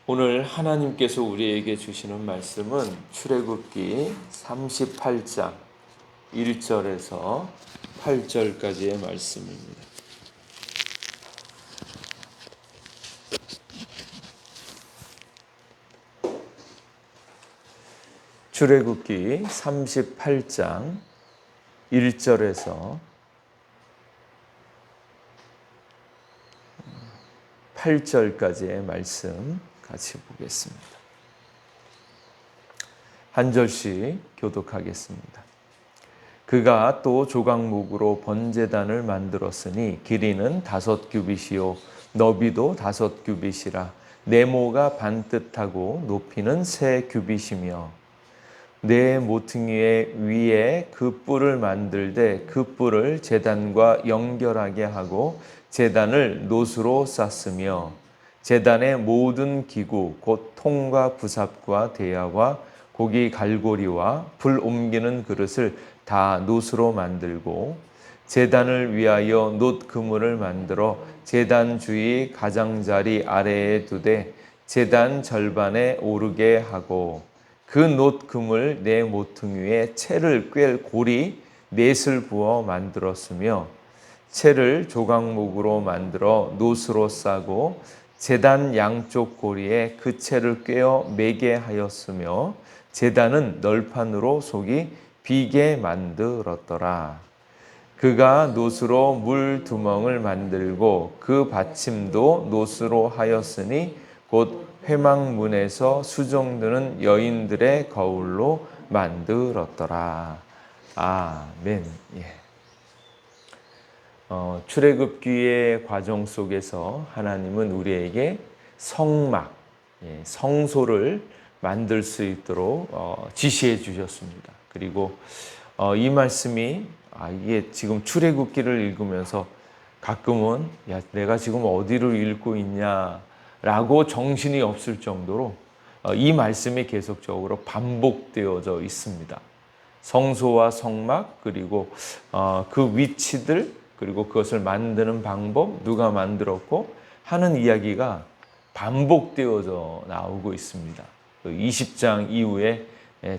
오늘 하나님께서 우리에게 주시는 말씀은 출애굽기 38장 1절에서 8절까지의 말씀입니다. 출애굽기 38장 1절에서 8절까지의 말씀 같이 보겠습니다. 한 절씩 교독하겠습니다. 그가 또 조각목으로 번제단을 만들었으니 길이는 5규빗이요 너비도 5규빗이라 네모가 반뜻하고 높이는 3규빗이며 네 모퉁이의 위에 그 뿔을 만들되 그 뿔을 제단과 연결하게 하고 제단을 놋으로 쌌으며 제단의 모든 기구 곧 통과 부삽과 대야와 고기 갈고리와 불 옮기는 그릇을 다 놋으로 만들고 제단을 위하여 놋 그물을 만들어 제단 주위 가장자리 아래에 두되 제단 절반에 오르게 하고 그 놋 그물 네 모퉁이에 채를 꿰 고리 넷을 부어 만들었으며 채를 조각목으로 만들어 놋으로 싸고 제단 양쪽 고리에 그 채를 꿰어 매게 하였으며 제단은 널판으로 속이 비게 만들었더라. 그가 놋으로 물 두멍을 만들고 그 받침도 놋으로 하였으니 곧 회막문에서 수종드는 여인들의 거울로 만들었더라. 아멘. 예. 출애굽기의 과정 속에서 하나님은 우리에게 성막, 성소를 만들 수 있도록 지시해 주셨습니다. 그리고 이 말씀이 이게 지금 출애굽기를 읽으면서 가끔은 내가 지금 어디를 읽고 있냐라고 정신이 없을 정도로 이 말씀이 계속적으로 반복되어져 있습니다. 성소와 성막 그리고 그 위치들 그리고 그것을 만드는 방법, 누가 만들었고 하는 이야기가 반복되어져 나오고 있습니다. 20장 이후에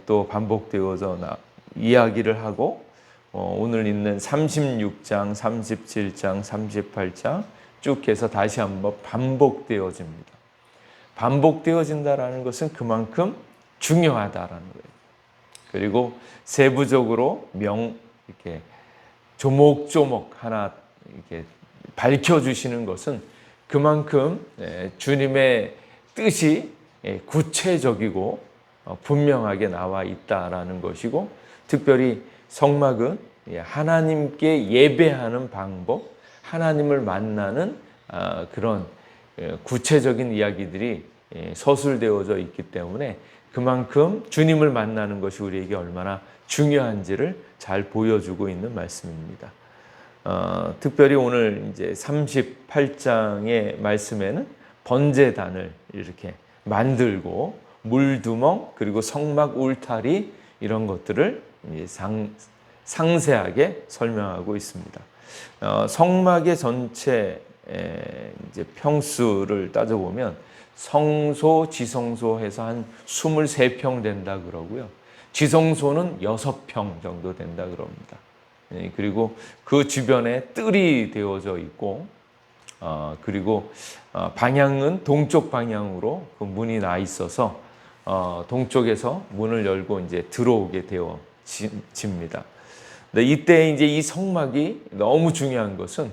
또 반복되어져 이야기를 하고 오늘 있는 36장, 37장, 38장 쭉 해서 다시 한번 반복되어집니다. 반복되어진다라는 것은 그만큼 중요하다라는 거예요. 그리고 세부적으로 이렇게 조목조목 하나 이렇게 밝혀주시는 것은 그만큼 주님의 뜻이 구체적이고 분명하게 나와 있다라는 것이고, 특별히 성막은 하나님께 예배하는 방법, 하나님을 만나는 그런 구체적인 이야기들이 서술되어져 있기 때문에 그만큼 주님을 만나는 것이 우리에게 얼마나 중요한지를 잘 보여주고 있는 말씀입니다. 특별히 오늘 이제 38장의 말씀에는 번제단을 이렇게 만들고 물두멍 그리고 성막 울타리 이런 것들을 상세하게 설명하고 있습니다. 성막의 전체 이제 평수를 따져보면 성소, 지성소 해서 한 23평 된다 그러고요. 지성소는 6평 정도 된다 그럽니다. 그리고 그 주변에 뜰이 되어져 있고, 그리고 방향은 동쪽 방향으로 그 문이 나 있어서 동쪽에서 문을 열고 이제 들어오게 되어집니다. 근데 이때 이제 이 성막이 너무 중요한 것은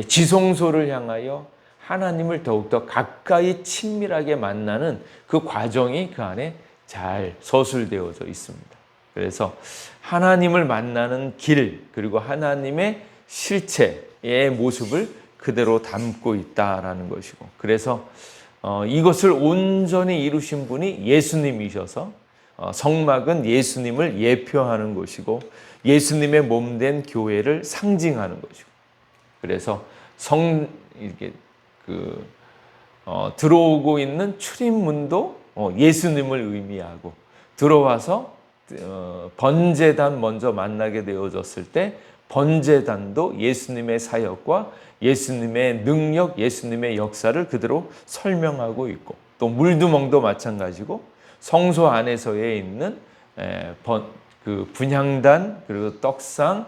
지성소를 향하여 하나님을 더욱더 가까이 친밀하게 만나는 그 과정이 그 안에 잘 서술되어져 있습니다. 그래서 하나님을 만나는 길 그리고 하나님의 실체의 모습을 그대로 담고 있다라는 것이고, 그래서 이것을 온전히 이루신 분이 예수님이셔서 성막은 예수님을 예표하는 것이고 예수님의 몸된 교회를 상징하는 것이고, 그래서 이렇게 들어오고 있는 출입문도 예수님을 의미하고, 들어와서 번제단 먼저 만나게 되어졌을 때 번제단도 예수님의 사역과 예수님의 능력, 예수님의 역사를 그대로 설명하고 있고, 또 물두멍도 마찬가지고 성소 안에서에 있는 그 분향단, 그리고 떡상,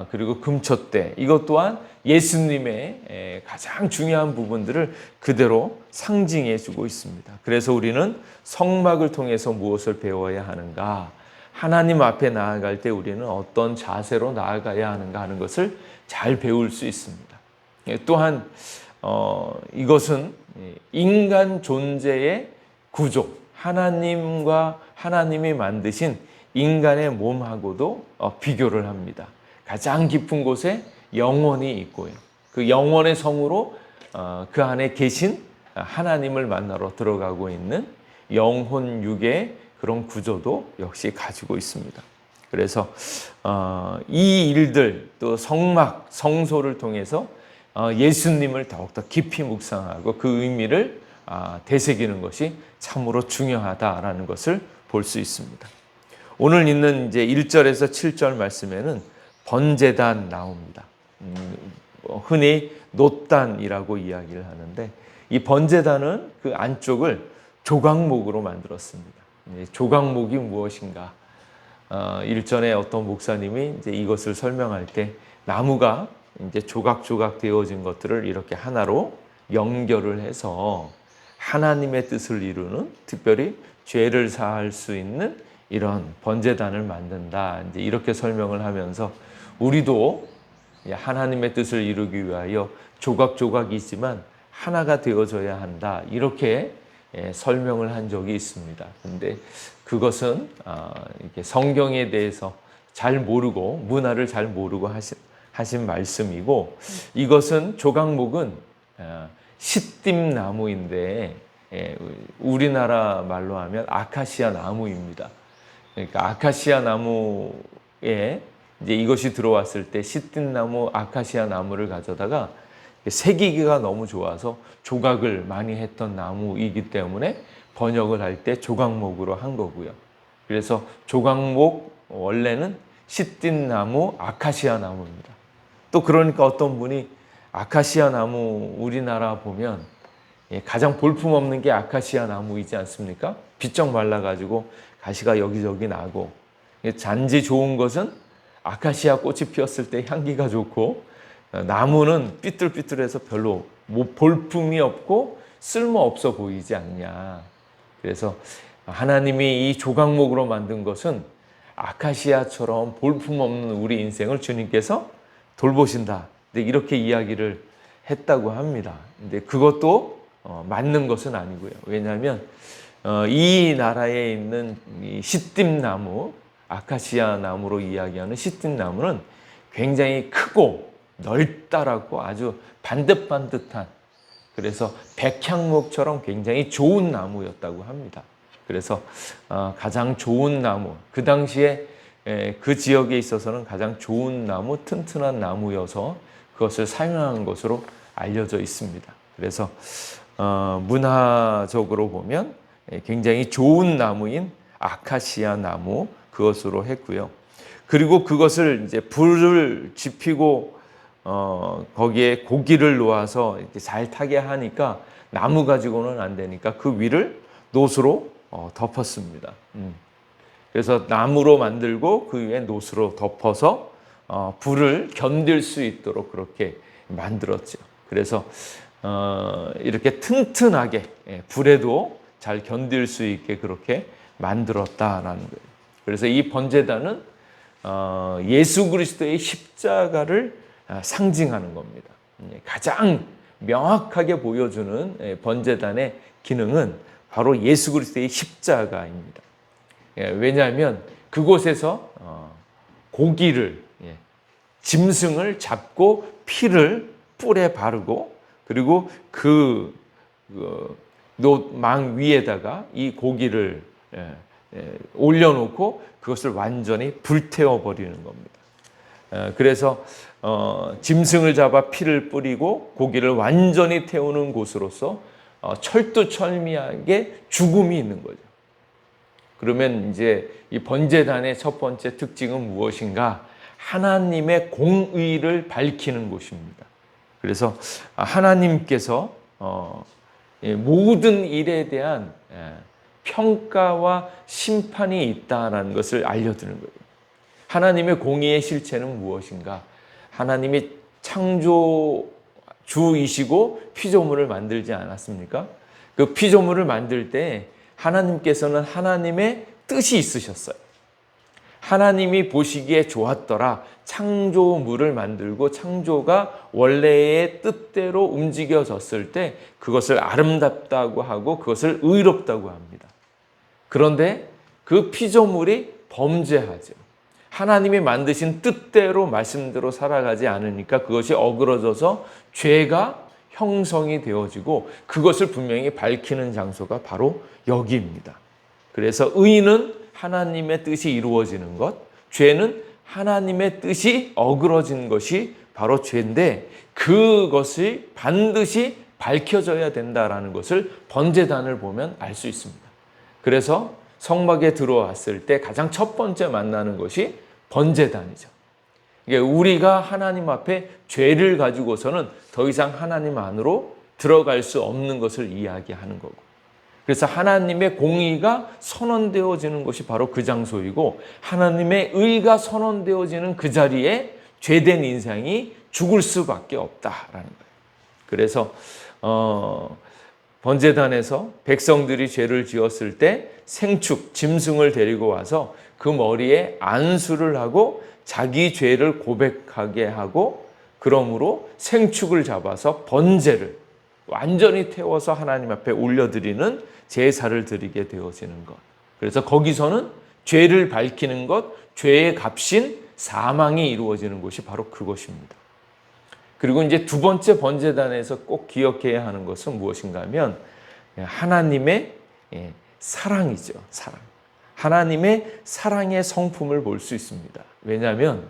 그리고 금촛대, 이것 또한 예수님의 가장 중요한 부분들을 그대로 상징해 주고 있습니다. 그래서 우리는 성막을 통해서 무엇을 배워야 하는가, 하나님 앞에 나아갈 때 우리는 어떤 자세로 나아가야 하는가 하는 것을 잘 배울 수 있습니다. 또한 이것은 인간 존재의 구조, 하나님이 만드신 인간의 몸하고도 비교를 합니다. 가장 깊은 곳에 영혼이 있고요. 그 영혼의 성으로 그 안에 계신 하나님을 만나러 들어가고 있는 영혼 육의 그런 구조도 역시 가지고 있습니다. 그래서 이 일들, 또 성막, 성소를 통해서 예수님을 더욱더 깊이 묵상하고 그 의미를 되새기는 것이 참으로 중요하다라는 것을 볼 수 있습니다. 오늘 있는 이제 1절에서 7절 말씀에는 번제단 나옵니다. 흔히 놋단이라고 이야기를 하는데, 이 번제단은 그 안쪽을 조각목으로 만들었습니다. 조각목이 무엇인가? 일전에 어떤 목사님이 이제 이것을 설명할 때 나무가 이제 조각조각 되어진 것들을 이렇게 하나로 연결을 해서 하나님의 뜻을 이루는, 특별히 죄를 사할 수 있는 이런 번제단을 만든다, 이제 이렇게 설명을 하면서 우리도 하나님의 뜻을 이루기 위하여 조각조각이지만 하나가 되어져야 한다, 이렇게 설명을 한 적이 있습니다. 근데 그것은 이렇게 성경에 대해서 잘 모르고, 문화를 잘 모르고 하신 말씀이고, 이것은 조각목은 시띠나무인데 우리나라 말로 하면 아카시아 나무입니다. 그러니까 아카시아 나무에 이제 이것이 들어왔을 때 시띠나무, 아카시아 나무를 가져다가 새기기가 너무 좋아서 조각을 많이 했던 나무이기 때문에 번역을 할 때 조각목으로 한 거고요. 그래서 조각목 원래는 시띠나무, 아카시아 나무입니다. 또 그러니까 어떤 분이 아카시아 나무, 우리나라 보면 가장 볼품없는 게 아카시아 나무이지 않습니까? 비쩍 말라가지고 가시가 여기저기 나고, 잔지 좋은 것은 아카시아 꽃이 피었을 때 향기가 좋고, 나무는 삐뚤삐뚤해서 별로 볼품이 없고 쓸모없어 보이지 않냐. 그래서 하나님이 이 조각목으로 만든 것은 아카시아처럼 볼품없는 우리 인생을 주님께서 돌보신다, 이렇게 이야기를 했다고 합니다. 근데 그것도 맞는 것은 아니고요. 왜냐하면 이 나라에 있는 이 시띠나무, 아카시아 나무로 이야기하는 시띠나무는 굉장히 크고 넓다라고 아주 반듯반듯한, 그래서 백향목처럼 굉장히 좋은 나무였다고 합니다. 그래서 가장 좋은 나무, 그 당시에 그 지역에 있어서는 가장 좋은 나무, 튼튼한 나무여서 그것을 사용한 것으로 알려져 있습니다. 그래서 문화적으로 보면 굉장히 좋은 나무인 아카시아 나무, 그것으로 했고요. 그리고 그것을 이제 불을 지피고 거기에 고기를 놓아서 이렇게 잘 타게 하니까 나무 가지고는 안 되니까 그 위를 놋으로 덮었습니다. 그래서 나무로 만들고 그 위에 놋으로 덮어서 불을 견딜 수 있도록 그렇게 만들었죠. 그래서 이렇게 튼튼하게 불에도 잘 견딜 수 있게 그렇게 만들었다라는 거예요. 그래서 이 번제단은 예수 그리스도의 십자가를 상징하는 겁니다. 가장 명확하게 보여주는 번제단의 기능은 바로 예수 그리스도의 십자가입니다. 왜냐하면 그곳에서 고기를, 짐승을 잡고 피를 뿔에 바르고, 그리고 그 망 위에다가 이 고기를 올려놓고 그것을 완전히 불태워 버리는 겁니다. 그래서 짐승을 잡아 피를 뿌리고 고기를 완전히 태우는 곳으로서 철두철미하게 죽음이 있는 거죠. 그러면 이제 이 번제단의 첫 번째 특징은 무엇인가? 하나님의 공의를 밝히는 곳입니다. 그래서 하나님께서 모든 일에 대한 평가와 심판이 있다라는 것을 알려드리는 거예요. 하나님의 공의의 실체는 무엇인가? 하나님이 창조주이시고 피조물을 만들지 않았습니까? 그 피조물을 만들 때 하나님께서는 하나님의 뜻이 있으셨어요. 하나님이 보시기에 좋았더라. 창조물을 만들고 창조가 원래의 뜻대로 움직여졌을 때 그것을 아름답다고 하고 그것을 의롭다고 합니다. 그런데 그 피조물이 범죄하죠. 하나님이 만드신 뜻대로 말씀대로 살아가지 않으니까 그것이 어그러져서 죄가 형성이 되어지고 그것을 분명히 밝히는 장소가 바로 여기입니다. 그래서 의는 하나님의 뜻이 이루어지는 것, 죄는 하나님의 뜻이 어그러진 것이 바로 죄인데 그것이 반드시 밝혀져야 된다라는 것을 번제단을 보면 알 수 있습니다. 그래서 성막에 들어왔을 때 가장 첫 번째 만나는 것이 번제단이죠. 우리가 하나님 앞에 죄를 가지고서는 더 이상 하나님 안으로 들어갈 수 없는 것을 이야기하는 거고, 그래서 하나님의 공의가 선언되어지는 것이 바로 그 장소이고 하나님의 의가 선언되어지는 그 자리에 죄된 인생이 죽을 수밖에 없다라는 거예요. 그래서 번제단에서 백성들이 죄를 지었을 때 생축, 짐승을 데리고 와서 그 머리에 안수를 하고 자기 죄를 고백하게 하고 그러므로 생축을 잡아서 번제를 완전히 태워서 하나님 앞에 올려드리는 제사를 드리게 되어지는 것. 그래서 거기서는 죄를 밝히는 것, 죄의 값인 사망이 이루어지는 것이 바로 그것입니다. 그리고 이제 두 번째 번제단에서 꼭 기억해야 하는 것은 무엇인가 하면 하나님의 사랑이죠. 사랑. 하나님의 사랑의 성품을 볼 수 있습니다. 왜냐하면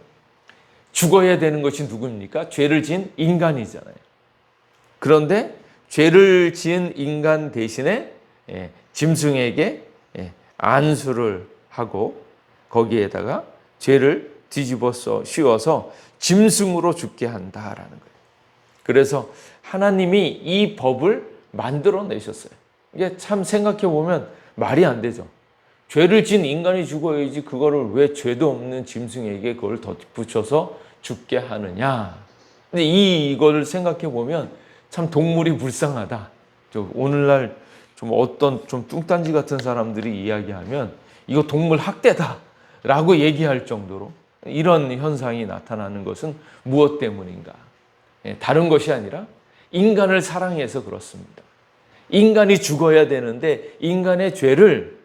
죽어야 되는 것이 누굽니까? 죄를 지은 인간이잖아요. 그런데 죄를 지은 인간 대신에 짐승에게 안수를 하고 거기에다가 죄를 뒤집어 씌워서 짐승으로 죽게 한다라는 거예요. 그래서 하나님이 이 법을 만들어 내셨어요. 이게 참 생각해 보면 말이 안 되죠. 죄를 지은 인간이 죽어야지 그거를 왜 죄도 없는 짐승에게 그걸 덧붙여서 죽게 하느냐. 근데 이걸 생각해 보면 참 동물이 불쌍하다. 오늘날 좀 어떤 좀 뚱딴지 같은 사람들이 이야기하면 이거 동물 학대다라고 얘기할 정도로 이런 현상이 나타나는 것은 무엇 때문인가? 다른 것이 아니라 인간을 사랑해서 그렇습니다. 인간이 죽어야 되는데 인간의 죄를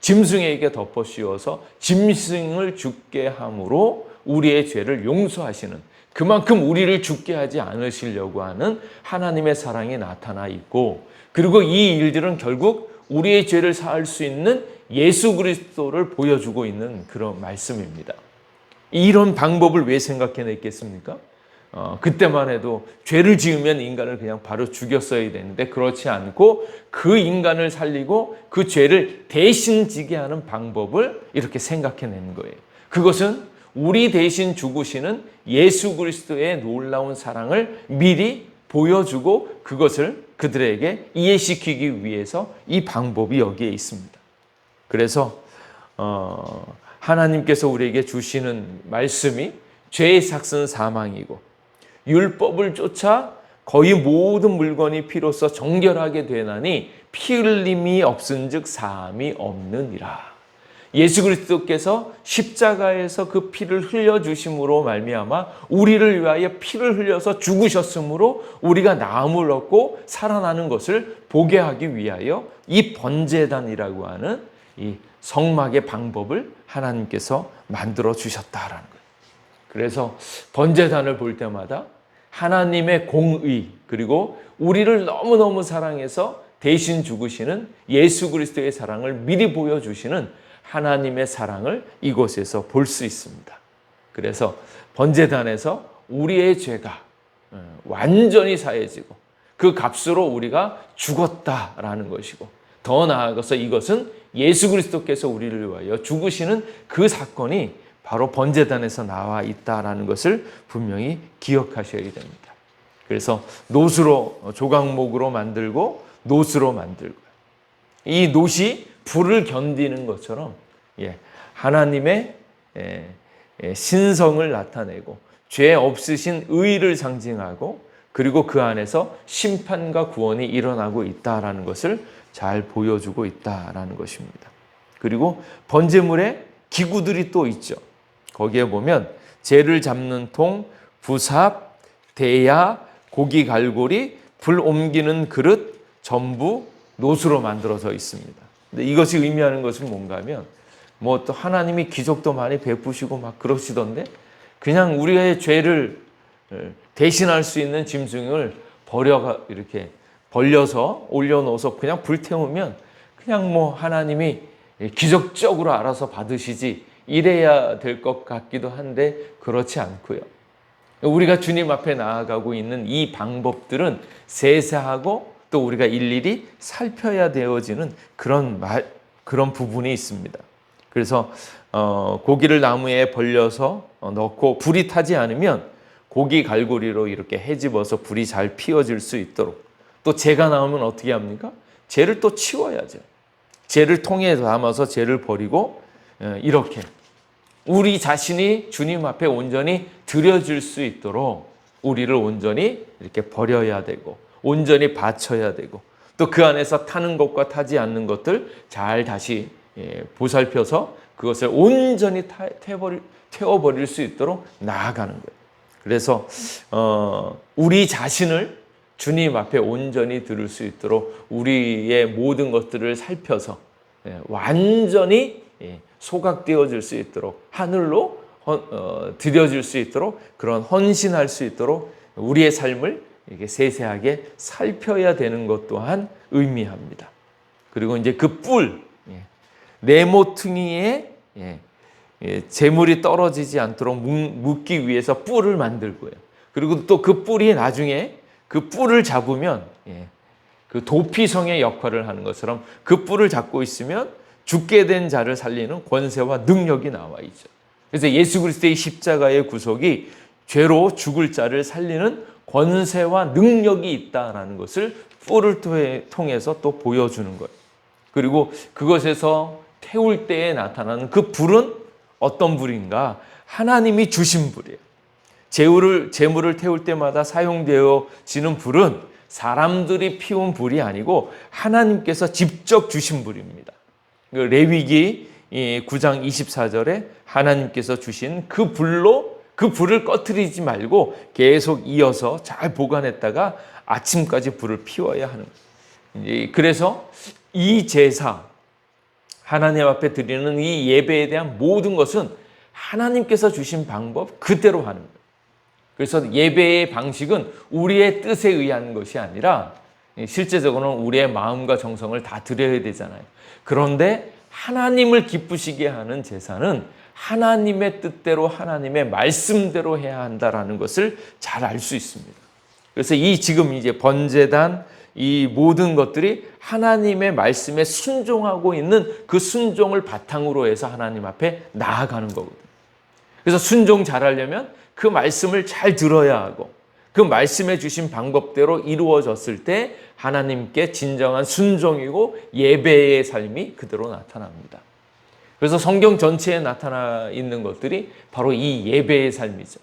짐승에게 덮어 씌워서 짐승을 죽게 함으로 우리의 죄를 용서하시는, 그만큼 우리를 죽게 하지 않으시려고 하는 하나님의 사랑이 나타나 있고, 그리고 이 일들은 결국 우리의 죄를 사할 수 있는 예수 그리스도를 보여주고 있는 그런 말씀입니다. 이런 방법을 왜 생각해냈겠습니까? 그때만 해도 죄를 지으면 인간을 그냥 바로 죽였어야 되는데 그렇지 않고 그 인간을 살리고 그 죄를 대신 지게 하는 방법을 이렇게 생각해낸 거예요. 그것은 우리 대신 죽으시는 예수 그리스도의 놀라운 사랑을 미리 보여주고 그것을 그들에게 이해시키기 위해서 이 방법이 여기에 있습니다. 그래서 하나님께서 우리에게 주시는 말씀이 죄의 삭은 사망이고 율법을 쫓아 거의 모든 물건이 피로써 정결하게 되나니 피 흘림이 없은즉 사함이 없느니라. 예수 그리스도께서 십자가에서 그 피를 흘려주심으로 말미암아 우리를 위하여 피를 흘려서 죽으셨으므로 우리가 나음을 얻고 살아나는 것을 보게 하기 위하여 이 번제단이라고 하는 이 성막의 방법을 하나님께서 만들어 주셨다라는 거예요. 그래서 번제단을 볼 때마다 하나님의 공의, 그리고 우리를 너무너무 사랑해서 대신 죽으시는 예수 그리스도의 사랑을 미리 보여주시는 하나님의 사랑을 이곳에서 볼 수 있습니다. 그래서 번제단에서 우리의 죄가 완전히 사해지고 그 값으로 우리가 죽었다라는 것이고, 더 나아가서 이것은 예수 그리스도께서 우리를 위하여 죽으시는 그 사건이 바로 번제단에서 나와 있다라는 것을 분명히 기억하셔야 됩니다. 그래서 놋으로 조각목으로 만들고 놋으로 만들고 이 놋이 불을 견디는 것처럼 하나님의 신성을 나타내고 죄 없으신 의를 상징하고 그리고 그 안에서 심판과 구원이 일어나고 있다라는 것을 잘 보여주고 있다라는 것입니다. 그리고 번제물에 기구들이 또 있죠. 거기에 보면 재를 잡는 통, 부삽, 대야, 고기 갈고리, 불 옮기는 그릇 전부 놋으로 만들어져 있습니다. 근데 이것이 의미하는 것은 뭔가 하면 뭐 또 하나님이 기적도 많이 베푸시고 막 그러시던데 그냥 우리의 죄를 대신할 수 있는 짐승을 이렇게 벌려서 올려놓아서 그냥 불태우면 그냥 뭐 하나님이 기적적으로 알아서 받으시지 이래야 될 것 같기도 한데 그렇지 않고요. 우리가 주님 앞에 나아가고 있는 이 방법들은 세세하고 또 우리가 일일이 살펴야 되어지는 그런 부분이 있습니다. 그래서 고기를 나무에 벌려서 넣고 불이 타지 않으면 고기 갈고리로 이렇게 헤집어서 불이 잘 피워질 수 있도록 또 재가 나오면 어떻게 합니까? 재를 또 치워야죠. 재를 통에 담아서 재를 버리고 이렇게 우리 자신이 주님 앞에 온전히 드려질 수 있도록 우리를 온전히 이렇게 버려야 되고 온전히 바쳐야 되고 또 그 안에서 타는 것과 타지 않는 것들 잘 다시 보살펴서 그것을 온전히 태워버릴 수 있도록 나아가는 거예요. 그래서 우리 자신을 주님 앞에 온전히 들을 수 있도록 우리의 모든 것들을 살펴서 완전히 소각되어질 수 있도록 하늘로 드려질 수 있도록 그런 헌신할 수 있도록 우리의 삶을 이렇게 세세하게 살펴야 되는 것 또한 의미합니다. 그리고 이제 그 뿔, 네모퉁이에 재물이 떨어지지 않도록 묶기 위해서 뿔을 만들고요. 그리고 또 그 뿔이 나중에 그 뿔을 잡으면 그 도피성의 역할을 하는 것처럼 그 뿔을 잡고 있으면 죽게 된 자를 살리는 권세와 능력이 나와 있죠. 그래서 예수 그리스도의 십자가의 구속이 죄로 죽을 자를 살리는 권세와 능력이 있다라는 것을 뿔을 통해서 또 보여주는 거예요. 그리고 그것에서 태울 때에 나타나는 그 불은 어떤 불인가? 하나님이 주신 불이에요. 재물을 태울 때마다 사용되어지는 불은 사람들이 피운 불이 아니고 하나님께서 직접 주신 불입니다. 레위기 9장 24절에 하나님께서 주신 그 불로 그 불을 꺼트리지 말고 계속 이어서 잘 보관했다가 아침까지 불을 피워야 하는 거예요. 그래서 이 제사, 하나님 앞에 드리는 이 예배에 대한 모든 것은 하나님께서 주신 방법 그대로 하는 거예요. 그래서 예배의 방식은 우리의 뜻에 의한 것이 아니라 실제적으로는 우리의 마음과 정성을 다 드려야 되잖아요. 그런데 하나님을 기쁘시게 하는 제사는 하나님의 뜻대로 하나님의 말씀대로 해야 한다라는 것을 잘 알 수 있습니다. 그래서 지금 이제 번제단 이 모든 것들이 하나님의 말씀에 순종하고 있는 그 순종을 바탕으로 해서 하나님 앞에 나아가는 거거든요. 그래서 순종 잘하려면 그 말씀을 잘 들어야 하고 그 말씀해 주신 방법대로 이루어졌을 때 하나님께 진정한 순종이고 예배의 삶이 그대로 나타납니다. 그래서 성경 전체에 나타나 있는 것들이 바로 이 예배의 삶이죠.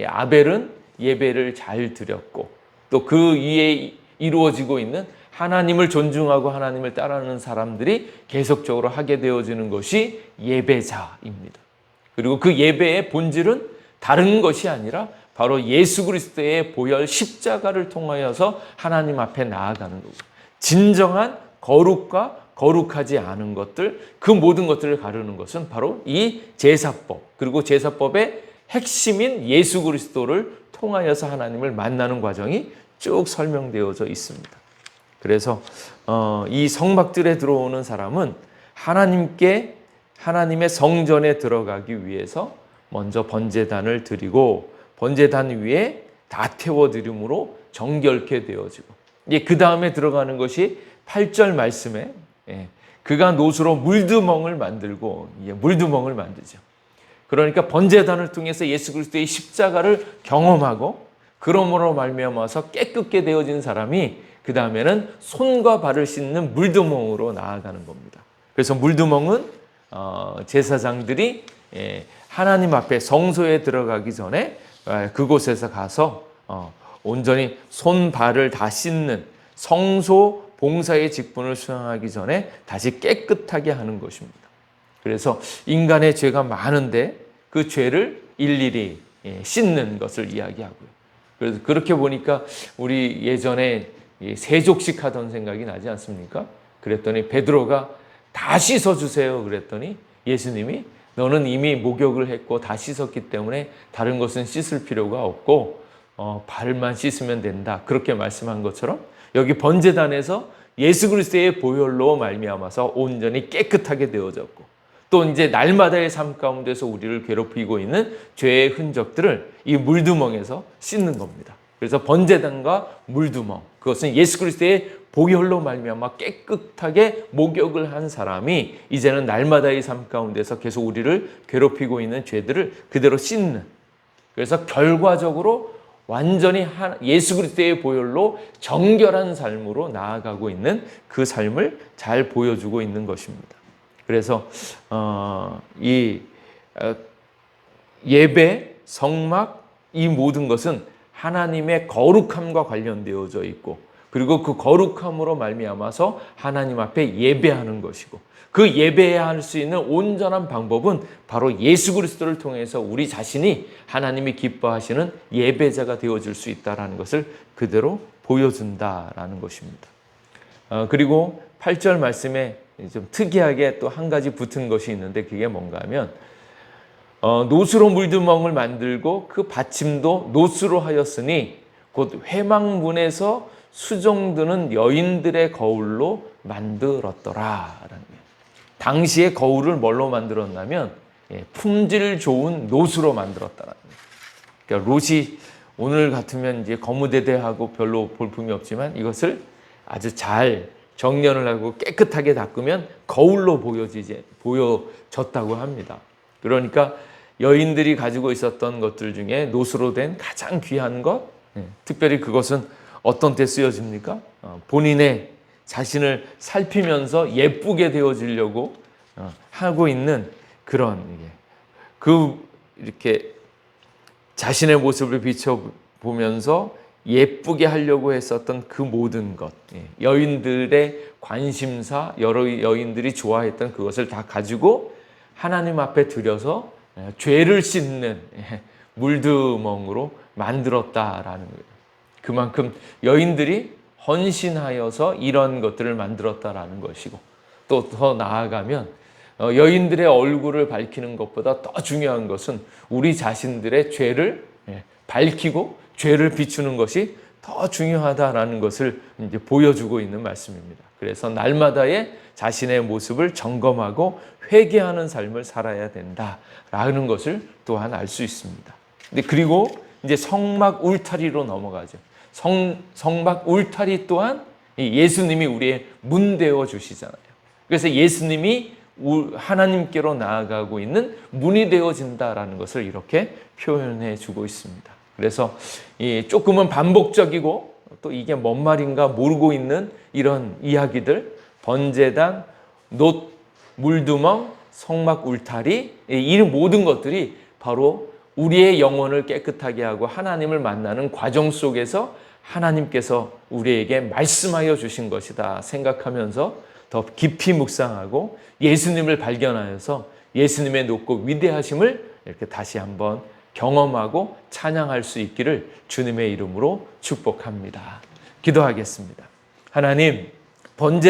아벨은 예배를 잘 드렸고 또 그 위에 이루어지고 있는 하나님을 존중하고 하나님을 따르는 사람들이 계속적으로 하게 되어지는 것이 예배자입니다. 그리고 그 예배의 본질은 다른 것이 아니라 바로 예수 그리스도의 보혈 십자가를 통하여서 하나님 앞에 나아가는 거고 진정한 거룩과 거룩하지 않은 것들 그 모든 것들을 가르는 것은 바로 이 제사법 그리고 제사법의 핵심인 예수 그리스도를 통하여서 하나님을 만나는 과정이 쭉 설명되어져 있습니다. 그래서 이 성막들에 들어오는 사람은 하나님의 성전에 들어가기 위해서 먼저 번제단을 드리고 번제단 위에 다 태워드림으로 정결케 되어지고 그 다음에 들어가는 것이 8절 말씀에 그가 놋으로 물두멍을 만들고 물두멍을 만들죠. 그러니까 번제단을 통해서 예수 그리스도의 십자가를 경험하고 그러므로 말미암아서 깨끗게 되어진 사람이 그 다음에는 손과 발을 씻는 물두멍으로 나아가는 겁니다. 그래서 물두멍은 제사장들이 하나님 앞에 성소에 들어가기 전에 그곳에서 가서 온전히 손 발을 다 씻는 성소 봉사의 직분을 수행하기 전에 다시 깨끗하게 하는 것입니다. 그래서 인간의 죄가 많은데 그 죄를 일일이 씻는 것을 이야기하고요. 그래서 그렇게 보니까 우리 예전에 세족식 하던 생각이 나지 않습니까? 그랬더니 베드로가 다 씻어주세요 그랬더니 예수님이 너는 이미 목욕을 했고 다 씻었기 때문에 다른 것은 씻을 필요가 없고 발만 씻으면 된다. 그렇게 말씀한 것처럼 여기 번제단에서 예수 그리스도의 보혈로 말미암아서 온전히 깨끗하게 되어졌고 또 이제 날마다의 삶 가운데서 우리를 괴롭히고 있는 죄의 흔적들을 이 물두멍에서 씻는 겁니다. 그래서 번제단과 물두멍 그것은 예수 그리스도의 보혈로 말미암아 깨끗하게 목욕을 한 사람이 이제는 날마다의 삶 가운데서 계속 우리를 괴롭히고 있는 죄들을 그대로 씻는 그래서 결과적으로 완전히 예수 그리스도의 보혈로 정결한 삶으로 나아가고 있는 그 삶을 잘 보여주고 있는 것입니다. 그래서 이 예배, 성막 이 모든 것은 하나님의 거룩함과 관련되어져 있고 그리고 그 거룩함으로 말미암아서 하나님 앞에 예배하는 것이고 그 예배해야 할 수 있는 온전한 방법은 바로 예수 그리스도를 통해서 우리 자신이 하나님이 기뻐하시는 예배자가 되어질 수 있다는 것을 그대로 보여준다라는 것입니다. 그리고 8절 말씀에 좀 특이하게 또 한 가지 붙은 것이 있는데 그게 뭔가 하면 노수로 물두멍을 만들고 그 받침도 노수로 하였으니 곧 회막문에서 수종드는 여인들의 거울로 만들었더라. 당시에 거울을 뭘로 만들었냐면 품질 좋은 노수로 만들었다라는 거예요. 그러니까 롯이 오늘 같으면 이제 거무대대하고 별로 볼품이 없지만 이것을 아주 잘 정련을 하고 깨끗하게 닦으면 거울로 보여졌다고 합니다. 그러니까 여인들이 가지고 있었던 것들 중에 노수로 된 가장 귀한 것, 특별히 그것은 어떤 때 쓰여집니까? 본인의 자신을 살피면서 예쁘게 되어지려고 하고 있는 그런 이렇게 자신의 모습을 비춰보면서 예쁘게 하려고 했었던 그 모든 것, 여인들의 관심사, 여러 여인들이 좋아했던 그것을 다 가지고 하나님 앞에 들여서 죄를 씻는 물두멍으로 만들었다라는 거예요. 그만큼 여인들이 헌신하여서 이런 것들을 만들었다라는 것이고 또 더 나아가면 여인들의 얼굴을 밝히는 것보다 더 중요한 것은 우리 자신들의 죄를 밝히고 죄를 비추는 것이 더 중요하다라는 것을 이제 보여주고 있는 말씀입니다. 그래서 날마다의 자신의 모습을 점검하고 회개하는 삶을 살아야 된다라는 것을 또한 알 수 있습니다. 그리고 이제 성막 울타리로 넘어가죠. 성막 울타리 또한 예수님이 우리의 문 되어 주시잖아요. 그래서 예수님이 하나님께로 나아가고 있는 문이 되어진다라는 것을 이렇게 표현해 주고 있습니다. 그래서 조금은 반복적이고 또 이게 뭔 말인가 모르고 있는 이런 이야기들, 번제단, 놋, 물두멍, 성막 울타리 이 모든 것들이 바로 우리의 영혼을 깨끗하게 하고 하나님을 만나는 과정 속에서 하나님께서 우리에게 말씀하여 주신 것이다 생각하면서 더 깊이 묵상하고 예수님을 발견하여서 예수님의 높고 위대하심을 이렇게 다시 한번 경험하고 찬양할 수 있기를 주님의 이름으로 축복합니다. 기도하겠습니다. 하나님, 번제